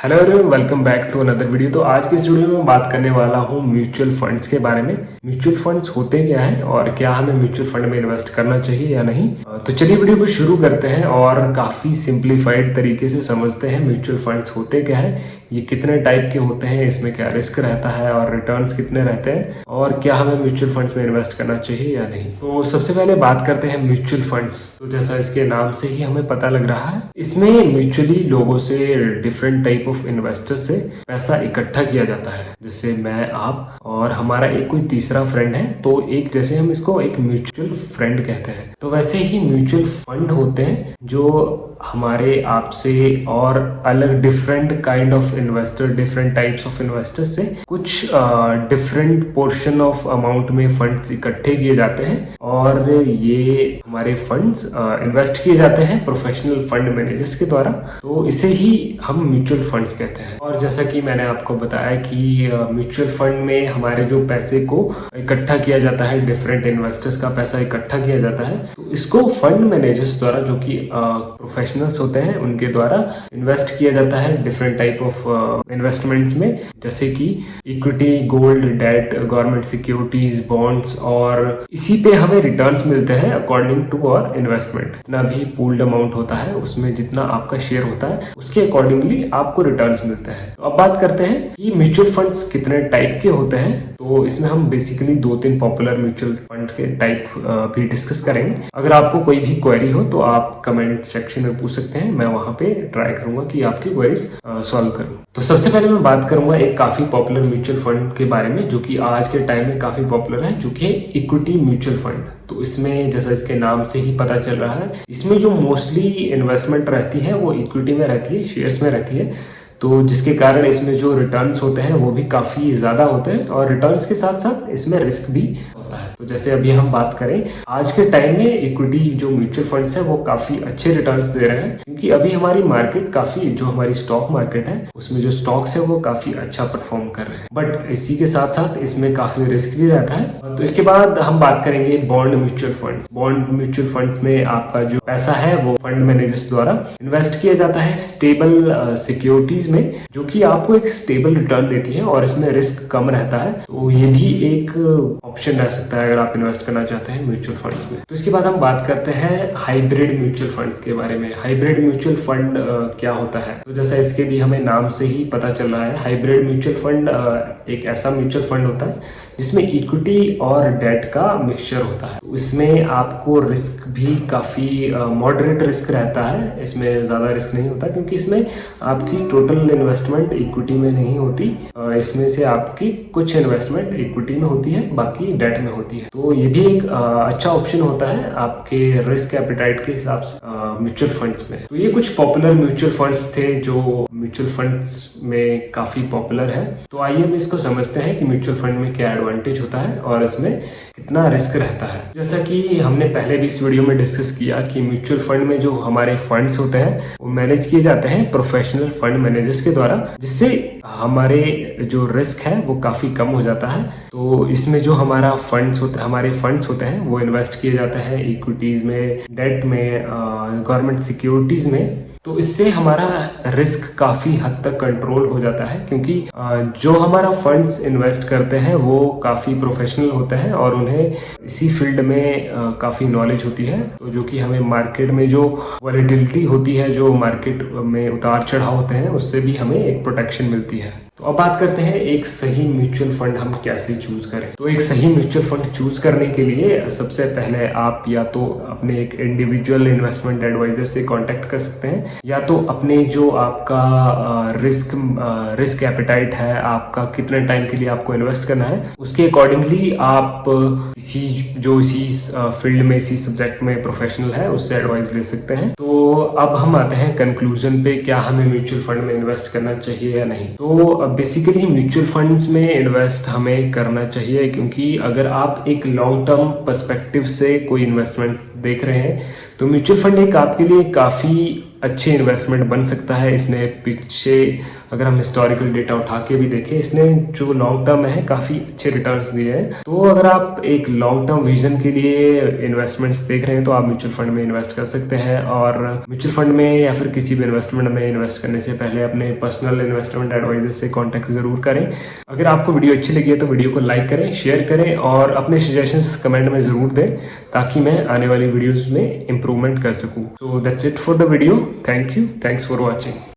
Hello everyone, welcome back to another video. तो आज की इस वीडियो में बात करने वाला हूँ म्यूचुअल फंड्स के बारे में। म्यूचुअल फंड्स होते क्या हैं और क्या हमें म्यूचुअल फंड में इन्वेस्ट करना चाहिए या नहीं। तो चलिए वीडियो को शुरू करते हैं और काफ़ी सिंप्लीफाइड तरीके से समझते हैं म्यूचुअल फंड्स होते क्या है, ये कितने टाइप के होते हैं, इसमें क्या रिस्क रहता है और रिटर्न्स कितने रहते हैं और क्या हमें म्यूचुअल फंड्स में इन्वेस्ट करना चाहिए या नहीं। तो सबसे पहले बात करते हैं म्यूचुअल फंड्स। तो जैसा इसके नाम से ही हमें पता लग रहा है, इसमें म्यूचुअली लोगों से डिफरेंट टाइप ऑफ इन्वेस्टर से पैसा इकट्ठा किया जाता है। जैसे मैं, आप और हमारा एक कोई तीसरा फ्रेंड है, तो एक जैसे हम इसको एक म्यूचुअल फ्रेंड कहते हैं। तो वैसे ही म्यूचुअल फंड होते हैं जो हमारे आपसे और अलग different kind of investor, different types of investors से कुछ डिफरेंट पोर्शन ऑफ अमाउंट में फंड्स इकट्ठे किए जाते हैं और ये हमारे फंड्स इन्वेस्ट किए जाते हैं प्रोफेशनल फंड मैनेजर्स के द्वारा। तो इसे ही हम म्यूचुअल फंड्स कहते हैं। और जैसा कि मैंने आपको बताया कि म्यूचुअल फंड में हमारे जो पैसे को इकट्ठा किया जाता है, डिफरेंट इन्वेस्टर्स का पैसा इकट्ठा किया जाता है, तो इसको फंड मैनेजर्स द्वारा, जो कि प्रोफेशनल्स होते हैं, उनके द्वारा इन्वेस्ट किया जाता है डिफरेंट टाइप ऑफ इन्वेस्टमेंट्स में, जैसे कि equity, gold, debt, government securities, bonds. और इसी पे हमें रिटर्न्स मिलते हैं अकॉर्डिंग टू आवर इन्वेस्टमेंट। जितना भी पूल्ड अमाउंट होता है उसमें जितना आपका शेयर होता है उसके अकॉर्डिंगली आपको रिटर्न्स मिलते हैं। तो अब बात करते हैं कि म्यूचुअल फंड्स कितने टाइप के होते हैं। तो इसमें हम बेसिकली 2-3 पॉपुलर म्यूचुअल फंड के टाइप भी डिस्कस करेंगे। अगर आपको कोई भी क्वेरी हो तो आप कमेंट सेक्शन में पूछ सकते हैं, मैं वहां पे ट्राई करूंगा कि आपकी क्वेरीज सॉल्व करूं। तो सबसे पहले मैं बात करूंगा एक काफी पॉपुलर म्यूचुअल फंड के बारे में, जो कि आज के टाइम में काफी पॉपुलर है, जो कि इक्विटी म्यूचुअल फंड। तो इसमें जैसा इसके नाम से ही पता चल रहा है, इसमें जो मोस्टली इन्वेस्टमेंट रहती है वो इक्विटी में रहती है, शेयर्स में रहती है। तो जिसके कारण इसमें जो रिटर्न्स होते हैं वो भी काफी ज्यादा होते हैं और रिटर्न्स के साथ साथ इसमें रिस्क भी होता है। तो जैसे अभी हम बात करें, आज के टाइम में इक्विटी जो म्यूचुअल फंड्स है वो काफी अच्छे रिटर्न्स दे रहे हैं, क्योंकि अभी हमारी मार्केट काफी, जो हमारी स्टॉक मार्केट है उसमें जो स्टॉक्स है वो काफी अच्छा परफॉर्म कर रहे हैं। बट इसी के साथ साथ इसमें काफी रिस्क भी रहता है। तो इसके बाद हम बात करेंगे bond mutual funds. Bond mutual funds में आपका जो पैसा है वो फंड मैनेजर्स द्वारा इन्वेस्ट किया जाता है स्टेबल सिक्योरिटीज में, जो कि आपको एक स्टेबल रिटर्न देती है और इसमें रिस्क कम रहता है। तो ये भी एक ऑप्शन रह सकता है अगर आप इन्वेस्ट करना चाहते हैं म्यूचुअल फंड्स में। तो इसके बाद हम बात करते हैं हाइब्रिड म्यूचुअल फंड्स के बारे में। हाइब्रिड म्यूचुअल फंड क्या होता है? तो जैसा इसके भी हमें नाम से ही पता चल रहा है, हाइब्रिड म्यूचुअल फंड एक ऐसा म्यूचुअल फंड होता है जिसमें इक्विटी और डेट का मिक्सचर होता है। तो इसमें आपको रिस्क भी काफी मॉडरेट रिस्क रहता है, इसमें ज्यादा रिस्क नहीं होता, क्योंकि इसमें आपकी टोटल इन्वेस्टमेंट इक्विटी में नहीं होती। इसमें से आपकी कुछ इन्वेस्टमेंट इक्विटी में होती है, बाकी डेट में होती है। तो ये भी एक अच्छा ऑप्शन होता है आपके रिस्क एपेटाइट के हिसाब से म्यूचुअल फंड्स में। तो ये कुछ पॉपुलर म्यूचुअल फंड्स थे जो म्यूचुअल फंड्स में काफी पॉपुलर है। तो आइए हम इसको समझते हैं कि म्यूचुअल फंड में क्या एडवांटेज होता है और इसमें कितना रिस्क रहता है। जैसा कि हमने पहले भी इस वीडियो में डिस्कस किया कि म्यूचुअल फंड में जो हमारे फंड्स होते हैं वो मैनेज किए जाते हैं प्रोफेशनल फंड मैनेजर्स के द्वारा, जिससे हमारे जो रिस्क है वो काफी कम हो जाता है। तो इसमें जो हमारे फंड्स होते हैं वो इन्वेस्ट किए जाते हैं इक्विटीज में, डेट में, गवर्नमेंट सिक्योरिटीज में। तो इससे हमारा रिस्क काफी हद तक कंट्रोल हो जाता है, क्योंकि जो हमारा फंड्स इन्वेस्ट करते हैं वो काफी प्रोफेशनल होते हैं और उन्हें इसी फील्ड में काफी नॉलेज होती है। तो जो कि हमें मार्केट में जो वॉलेटिलिटी होती है, जो मार्केट में उतार चढ़ाव होते हैं, उससे भी हमें एक प्रोटेक्शन मिलती है। तो अब बात करते हैं एक सही म्यूचुअल फंड हम कैसे चूज करें। तो एक सही म्यूचुअल फंड चूज करने के लिए सबसे पहले आप या तो अपने एक इंडिविजुअल इन्वेस्टमेंट एडवाइजर से कांटेक्ट कर सकते हैं, या तो अपने जो आपका रिस्क एपेटाइट है, आपका कितने टाइम के लिए आपको इन्वेस्ट करना है, उसके अकॉर्डिंगली आप इसी फील्ड में, इसी सब्जेक्ट में प्रोफेशनल है, उससे एडवाइस ले सकते हैं। तो अब हम आते हैं कंक्लूजन पे, क्या हमें म्यूचुअल फंड में इन्वेस्ट करना चाहिए या नहीं। तो बेसिकली म्यूचुअल फंड्स में इन्वेस्ट हमें करना चाहिए, क्योंकि अगर आप एक लॉन्ग टर्म पर्सपेक्टिव से कोई इन्वेस्टमेंट देख रहे हैं तो म्यूचुअल फंड एक आपके लिए काफी अच्छी इन्वेस्टमेंट बन सकता है। इसने पीछे अगर हम हिस्टोरिकल डेटा उठा के भी देखें, इसने जो लॉन्ग टर्म है काफ़ी अच्छे रिटर्न्स दिए हैं। तो अगर आप एक लॉन्ग टर्म विजन के लिए इन्वेस्टमेंट्स देख रहे हैं तो आप म्यूचुअल फंड में इन्वेस्ट कर सकते हैं। और म्यूचुअल फंड में या फिर किसी भी इन्वेस्टमेंट में इन्वेस्ट करने से पहले अपने पर्सनल इन्वेस्टमेंट एडवाइजर से कॉन्टैक्ट जरूर करें। अगर आपको वीडियो अच्छी लगी है तो वीडियो को लाइक करें, शेयर करें और अपने सजेशंस कमेंट में ज़रूर दें ताकि मैं आने वाली वीडियोज़ में इम्प्रूवमेंट कर सकूँ। So that's it for the video. Thank you, thanks for watching.